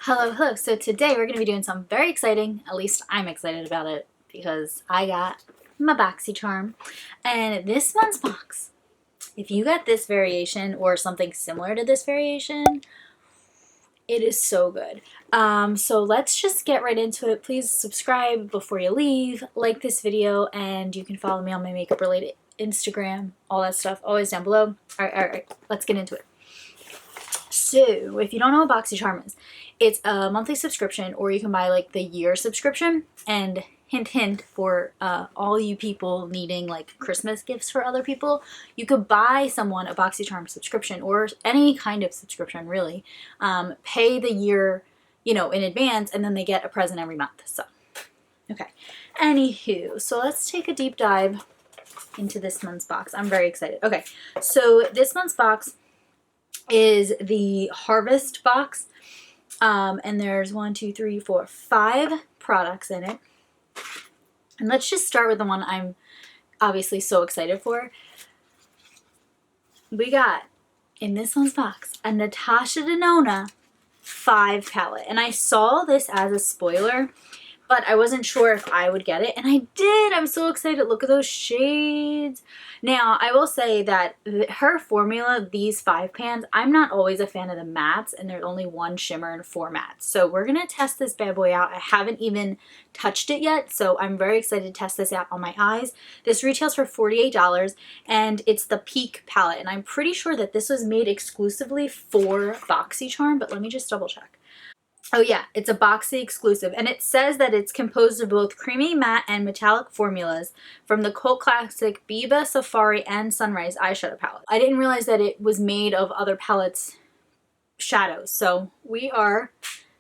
Hello. So today we're going to be doing something very exciting. At least I'm excited about it because I got my Boxycharm. And this month's box, if you got this variation or something similar to this variation, it is so good. So let's just get right into it. Please subscribe before you leave, like this video, and you can follow me on my makeup related Instagram, all that stuff, always down below. All right, let's get into it. So if you don't know what Boxycharm is, it's a monthly subscription, or you can buy like the year subscription. And hint for all you people needing like Christmas gifts for other people, you could buy someone a Boxycharm subscription or any kind of subscription really. Pay the year, in advance, and then they get a present every month. So, okay. Anywho, so let's take a deep dive into this month's box. I'm very excited. Okay, so this month's box is the Harvest box, and there's 5 products in it. And let's just start with the one I'm obviously so excited for. We got in this one's box a Natasha Denona 5 palette, and I saw this as a spoiler, but I wasn't sure if I would get it, and I did. I'm so excited. Look at those shades. Now, I will say that her formula, these 5 pans, I'm not always a fan of the mattes, and there's only 1 shimmer and 4 mattes. So we're going to test this bad boy out. I haven't even touched it yet, so I'm very excited to test this out on my eyes. This retails for $48, and it's the Peak palette, and I'm pretty sure that this was made exclusively for Boxycharm, but let me just double check. Oh yeah, it's a Boxy exclusive, and it says that it's composed of both creamy matte and metallic formulas from the cult classic Biba, Safari, and Sunrise eyeshadow palette. I didn't realize that it was made of other palettes' shadows, so we are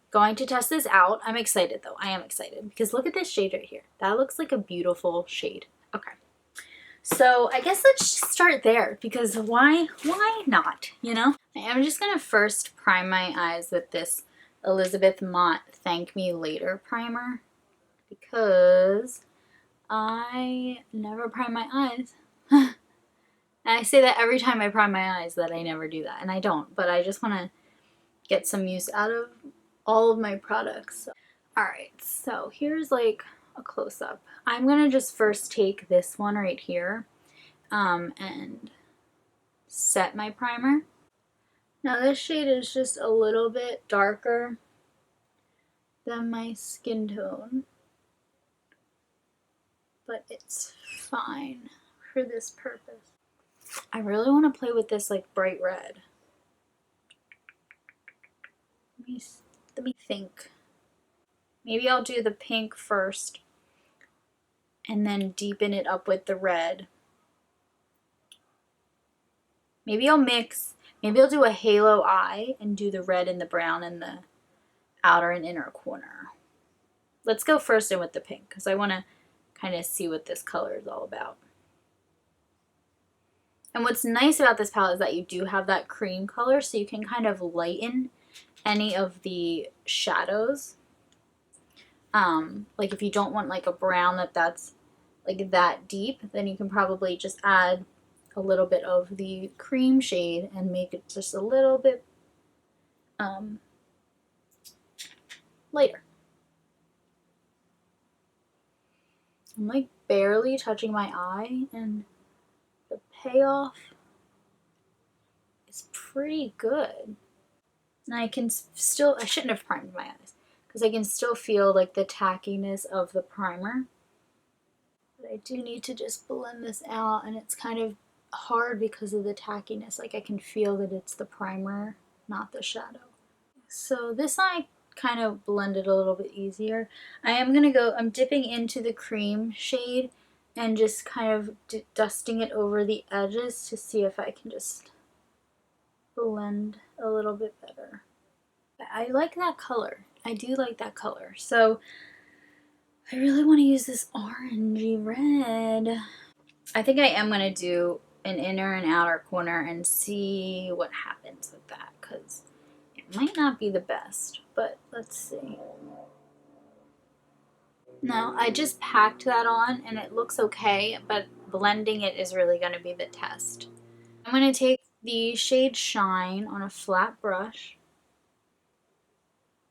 going to test this out. I'm excited though. I am excited because look at this shade right here. That looks like a beautiful shade. Okay. So I guess let's just start there because why not, I'm just going to first prime my eyes with this Elizabeth Mott Thank Me Later primer because I never prime my eyes. And I say that every time I prime my eyes that I never do that, and I don't, but I just want to get some use out of all of my products. Alright, so here's like a close-up. I'm going to just first take this one right here and set my primer. Now this shade is just a little bit darker than my skin tone, but it's fine for this purpose. I really want to play with this like bright red. Let me think. Maybe I'll do the pink first and then deepen it up with the red. Maybe I'll mix. Maybe I'll do a halo eye and do the red and the brown in the outer and inner corner. Let's go first in with the pink because I want to kind of see what this color is all about. And what's nice about this palette is that you do have that cream color, so you can kind of lighten any of the shadows. Like if you don't want like a brown that's like that deep, then you can probably just add a little bit of the cream shade and make it just a little bit lighter. I'm like barely touching my eye, and the payoff is pretty good. And I can still, I shouldn't have primed my eyes because I can still feel like the tackiness of the primer. But I do need to just blend this out, and it's kind of hard because of the tackiness. Like I can feel that it's the primer, not the shadow. So this I kind of blended a little bit easier. I'm dipping into the cream shade and just kind of dusting it over the edges to see if I can just blend a little bit better. I like that color. I do like that color. So I really want to use this orangey red. I think I am going to do an inner and outer corner and see what happens with that because it might not be the best, but let's see. No, I just packed that on and it looks okay, but blending it is really going to be the test. I'm going to take the shade Shine on a flat brush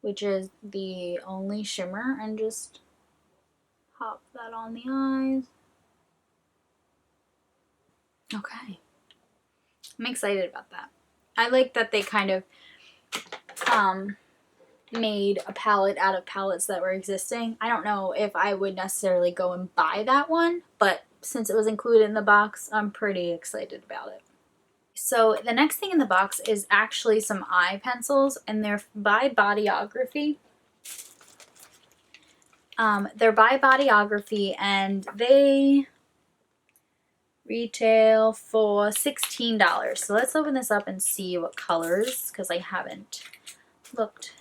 which is the only shimmer, and just pop that on the eyes. Okay. I'm excited about that. I like that they kind of made a palette out of palettes that were existing. I don't know if I would necessarily go and buy that one, but since it was included in the box, I'm pretty excited about it. So the next thing in the box is actually some eye pencils, and they're by Bodyography. They're by Bodyography, and they retail for $16. So let's open this up and see what colors, because I haven't looked.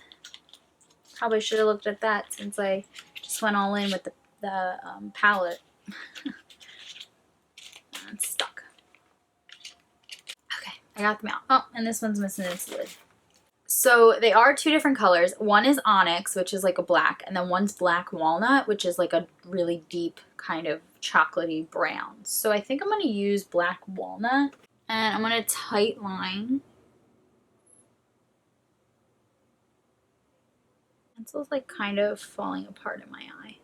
Probably should have looked at that since I just went all in with the palette. It's stuck. Okay, I got them out. Oh, and this one's missing its lid. So they are two different colors. One is onyx, which is like a black, and then one's black walnut, which is like a really deep kind of chocolatey brown. So I think I'm going to use black walnut, and I'm going to tight line. Pencil's like kind of falling apart in my eye.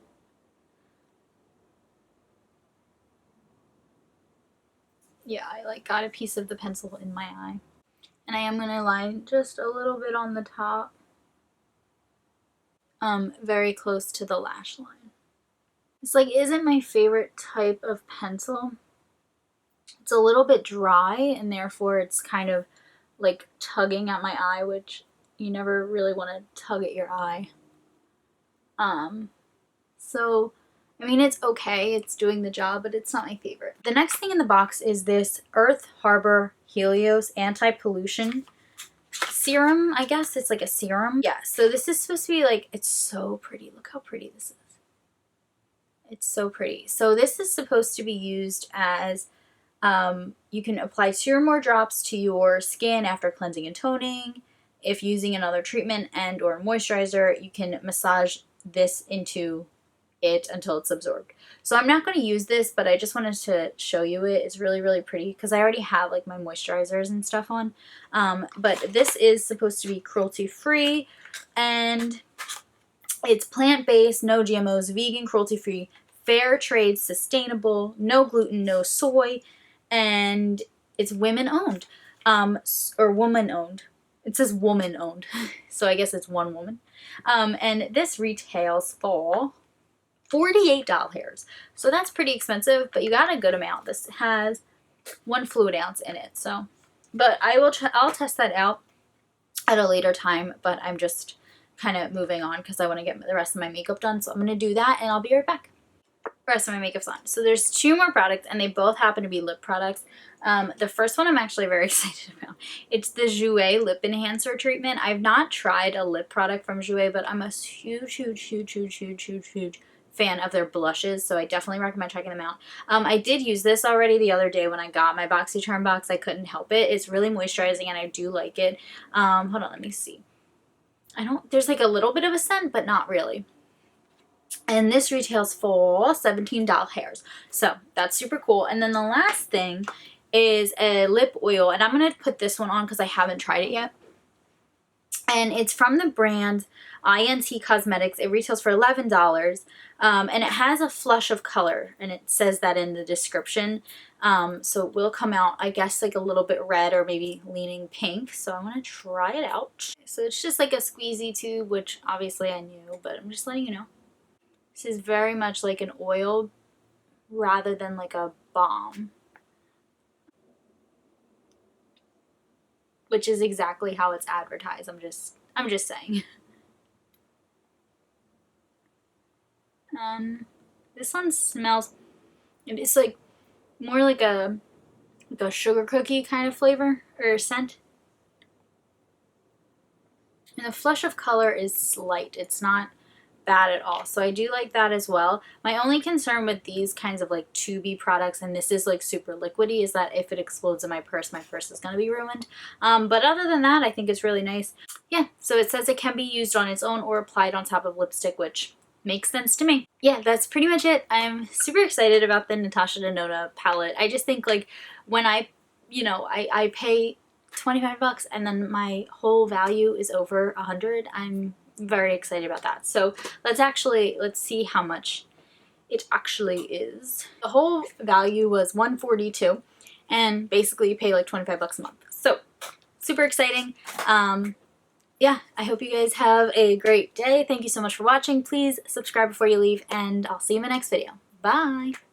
Yeah, I like got a piece of the pencil in my eye. And I am going to line just a little bit on the top. Very close to the lash line. This like isn't my favorite type of pencil. It's a little bit dry, and therefore it's kind of like tugging at my eye, which you never really want to tug at your eye. So I mean, it's okay, it's doing the job, but it's not my favorite. The next thing in the box is this Earth Harbor Helios Anti-Pollution Serum. I guess it's like a serum. Yeah, so this is supposed to be like, it's so pretty. Look how pretty this is. It's so pretty. So this is supposed to be used as, you can apply 2 or more drops to your skin after cleansing and toning. If using another treatment and or moisturizer, you can massage this into it until it's absorbed. So I'm not going to use this, but I just wanted to show you it. It's really, really pretty because I already have like my moisturizers and stuff on. But this is supposed to be cruelty-free, and it's plant-based, no GMOs, vegan, cruelty-free, fair trade, sustainable, no gluten, no soy, and it's women-owned, or woman-owned. It says woman-owned, so I guess it's one woman. And this retails for $48. So that's pretty expensive, but you got a good amount. This has 1 fluid ounce in it. So, but I'll test that out at a later time, but I'm just kind of moving on because I want to get the rest of my makeup done. So I'm going to do that and I'll be right back. The rest of my makeup's on. So there's 2 more products, and they both happen to be lip products. The first one I'm actually very excited about. It's the Jouer Lip Enhancer Treatment. I've not tried a lip product from Jouer, but I'm a huge fan of their blushes, so I definitely recommend checking them out. I did use this already the other day when I got my Boxycharm box. I couldn't help it. It's really moisturizing, and I do like it. Hold on, let me see. There's like a little bit of a scent, but not really. And this retails for $17. So that's super cool. And then the last thing is a lip oil, and I'm going to put this one on because I haven't tried it yet. And it's from the brand INT Cosmetics. It retails for $11. And it has a flush of color, and it says that in the description. So it will come out, I guess, like a little bit red or maybe leaning pink. So I'm going to try it out. So it's just like a squeezy tube, which obviously I knew, but I'm just letting you know. This is very much like an oil rather than like a balm, which is exactly how it's advertised. I'm just saying. This one smells, it's like more like a sugar cookie kind of flavor or scent. And the flush of color is slight. It's not bad at all. So I do like that as well. My only concern with these kinds of like tubey products, and this is like super liquidy, is that if it explodes in my purse is going to be ruined. But other than that, I think it's really nice. Yeah, so it says it can be used on its own or applied on top of lipstick, which makes sense to me. Yeah, that's pretty much it. I'm super excited about the Natasha Denona palette. I just think like when I pay $25 and then my whole value is over $100, I'm very excited about that. So let's see how much it actually is. The whole value was $142, and basically you pay like 25 bucks a month. So super exciting. Yeah, I hope you guys have a great day. Thank you so much for watching. Please subscribe before you leave, and I'll see you in my next video. Bye!